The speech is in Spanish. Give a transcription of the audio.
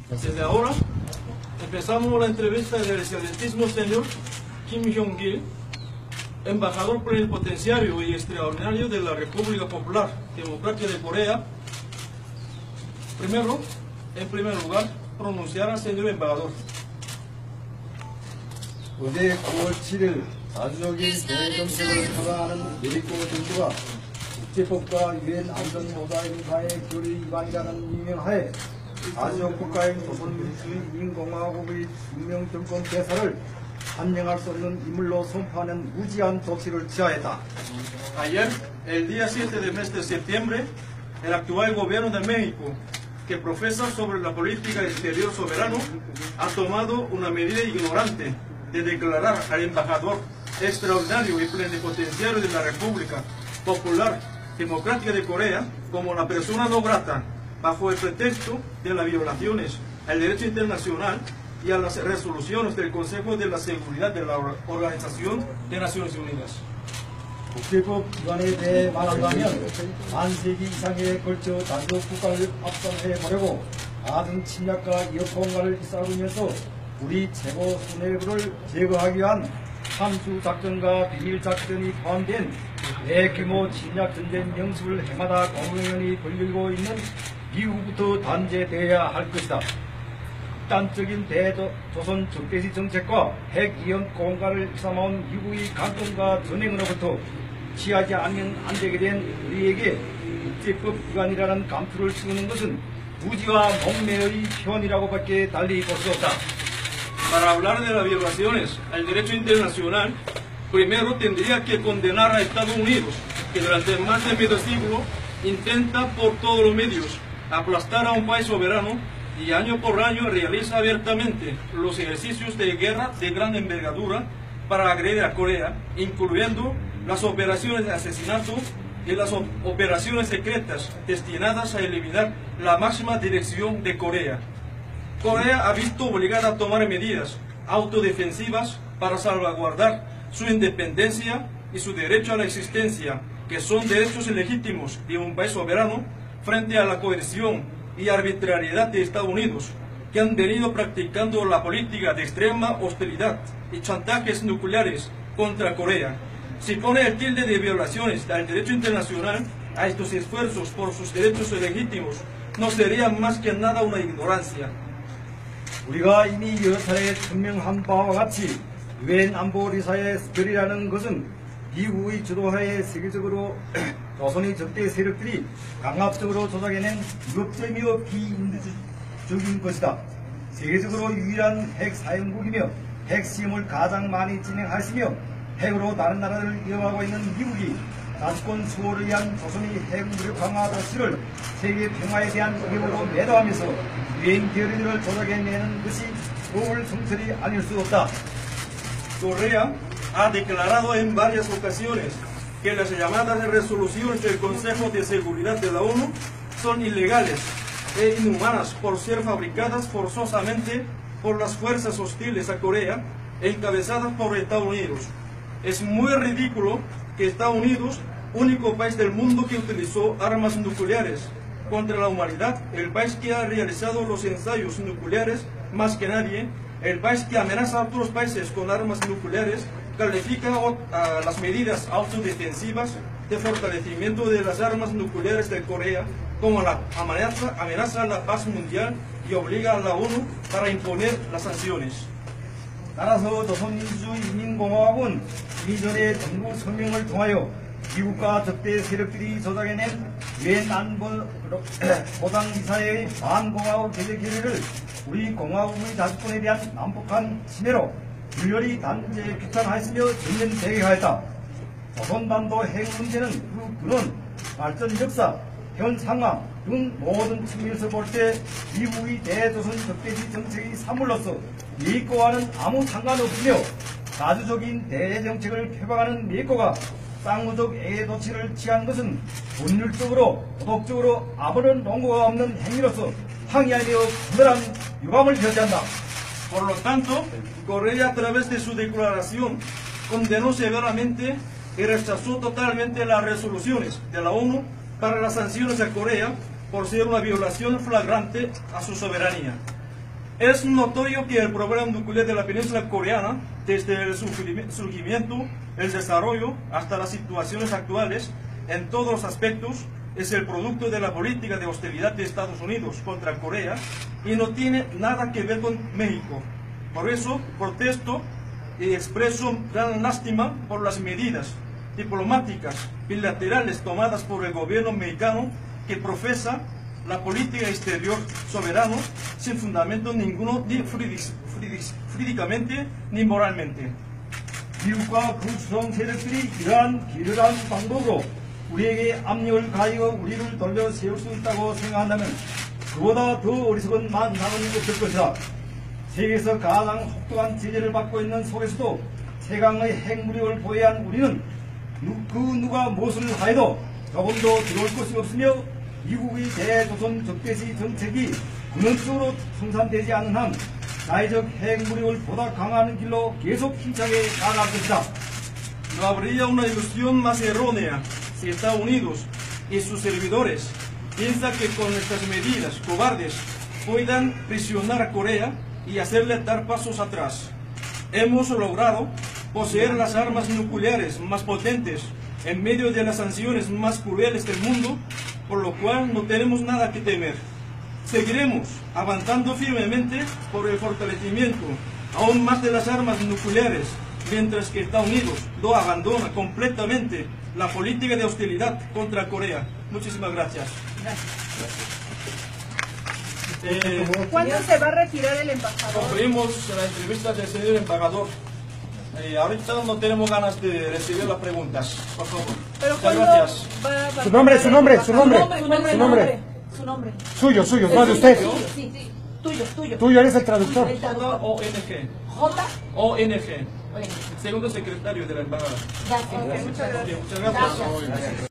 Desde ahora empezamos la entrevista del excelentísimo señor Kim Jong-il, embajador plenipotenciario y extraordinario de la República Popular Democrática de Corea. Primero, en primer lugar, pronunciar al señor embajador. 어제 9월 7일 자주적인 대정책을 표방하는 메리코 정부가 국제법과 유엔 안전보장회의의 결의 위반이라는 이명하에 자주적 국가인 조선민주주의인민공화국의 운명정권 대사를 한명할 수 없는 인물로 선포하는 무지한 조치를 취하했다. Ayer, el día 7 del mes de septiembre, el actual gobierno de México, que profesa sobre la política exterior soberano, ha tomado una medida ignorante de declarar al embajador extraordinario y plenipotenciario de la República Popular Democrática de Corea como la persona no grata, bajo el pretexto de las violaciones al derecho internacional y a las resoluciones del Consejo de la Seguridad de la Organización de Naciones Unidas. 국제법 위반에 대해 말한다면 반세기 이상에 걸쳐 단독 국가를 압살해보려고 아등 침략과 역공간을 쌓으면서 우리 최고 수뇌부를 제거하기 위한 함수작전과 비밀작전이 포함된 대규모 침략전쟁 연습을 해마다 공공연히 벌이고 있는 미국부터 단죄되어야 할 것이다. 극단적인 대조선 적대시 정책과 핵위험 공간을 삼아온 미국의 강권과 전행으로부터 취하지 않으면 안 되게 된 우리에게 국제법 위반이라는 감투를 씌우는 것은 무지와 목매의 표현이라고밖에 달리 볼 수 없다. Para hablar de las violaciones al derecho internacional, primero tendría que condenar a Estados Unidos, que durante más de medio siglo intenta por todos los medios aplastar a un país soberano y año por año realiza abiertamente los ejercicios de guerra de gran envergadura para agredir a Corea, incluyendo las operaciones de asesinato y las operaciones secretas destinadas a eliminar la máxima dirección de Corea. Corea ha visto obligada a tomar medidas autodefensivas para salvaguardar su independencia y su derecho a la existencia, que son derechos legítimos de un país soberano, frente a la coerción y arbitrariedad de Estados Unidos, que han venido practicando la política de extrema hostilidad y chantajes nucleares contra Corea. Si pone el tilde de violaciones al derecho internacional a estos esfuerzos por sus derechos legítimos, no sería más que nada una ignorancia. 우리가 이미 여러 차례 천명한 바와 같이 유엔 안보리사의 결의라는 것은 미국의 주도하에 세계적으로 조선의 적대 세력들이 강압적으로 조작해낸 위협적이며 비인도적인 것이다. 세계적으로 유일한 핵 사용국이며 핵 시험을 가장 많이 진행하였으며 핵으로 다른 나라를 이용하고 있는 미국이 자주권 수호를 위한 조선의 핵무력 강화 조치를 세계 평화에 대한 위협으로 매도하면서 유엔 결의를 조작해내는 것이 성설이 아닐 수 없다. Corea ha declarado en varias ocasiones que las llamadas resoluciones del Consejo de Seguridad de la ONU son ilegales e inhumanas por ser fabricadas forzosamente por las fuerzas hostiles a Corea, encabezadas por Estados Unidos. Es muy ridículo que Estados Unidos, único país del mundo que utilizó armas nucleares contra la humanidad, el país que ha realizado los ensayos nucleares más que nadie, el país que amenaza a otros países con armas nucleares, califica las medidas autodefensivas de fortalecimiento de las armas nucleares de Corea como la amenaza a la paz mundial y obliga a la ONU para imponer las sanciones. 따라서 조선민주주의인민공화국은 이전의 정부 성명을 통하여 미국과 적대 세력들이 조작해낸 유엔 안보보장이사의 반공화국 개혁 결의를 우리 공화국의 자주권에 대한 난폭한 침해로 균열이 단죄 규탄하였으며 전면 재개하였다. 조선반도 핵 문제는 그 근원, 발전 역사, 현 상황 등 모든 측면에서 볼 때 미국의 대조선 적대시 정책의 산물로서 미국과는 아무 상관없으며 자주적인 대정책을 표방하는 미국과 쌍무적 애해 조치를 취한 것은 법률적으로 도덕적으로 아무런 논거가 없는 행위로서 항의하며 분별한 유감을 표시한다. Por lo tanto, Corea, a través de su declaración, condenó severamente y rechazó totalmente las resoluciones de la ONU para las sanciones a Corea por ser una violación flagrante a su soberanía. Es notorio que el programa nuclear de la península coreana, desde el surgimiento, el desarrollo, hasta las situaciones actuales, en todos los aspectos, es el producto de la política de hostilidad de Estados Unidos contra Corea y no tiene nada que ver con México. Por eso protesto y expreso gran lástima por las medidas diplomáticas bilaterales tomadas por el gobierno mexicano que profesa la política exterior soberano sin fundamento ninguno, ni jurídicamente ni moralmente. 미국과 불수성 세력들이 이러한 기르한 방법으로 우리에게 압력을 가하여 우리를 돌려 세울 수 있다고 생각한다면 그보다 더 어리석은 만상은 없을 것이다. 세계에서 가장 혹독한 제재를 받고 있는 속에서도 최강의 핵무력을 보유한 우리는 그 누가 무엇을 하여도 조금도 들어올 것이 없으며 미국의 대조선 적대시 정책이 근원적으로 성산되지 않는 한 사회적 핵무력을 보다 강화하는 길로 계속 힘차게 나아갈 것이다. No habría una ilusión más errónea si Estados Unidos y sus servidores piensan que con estas medidas cobardes puedan presionar a Corea y hacerle dar pasos atrás. Hemos logrado poseer las armas nucleares más potentes en medio de las sanciones más crueles del mundo, por lo cual no tenemos nada que temer. Seguiremos avanzando firmemente por el fortalecimiento aún más de las armas nucleares, mientras que Estados Unidos no abandona completamente la política de hostilidad contra Corea. Muchísimas gracias. ¿Cuándo se va a retirar el embajador? Concluimos la entrevista del señor embajador. Ahorita no tenemos ganas de recibir las preguntas, por favor. Pero Muchas ¿cuándo gracias. va a Su nombre, su nombre, su nombre. Su nombre. Su nombre. Suyo, no de usted. Sí, sí. Tuyo. Tuyo, eres el traductor. ONG. J. ONG. Segundo secretario de la embajada. Gracias. Muchas gracias.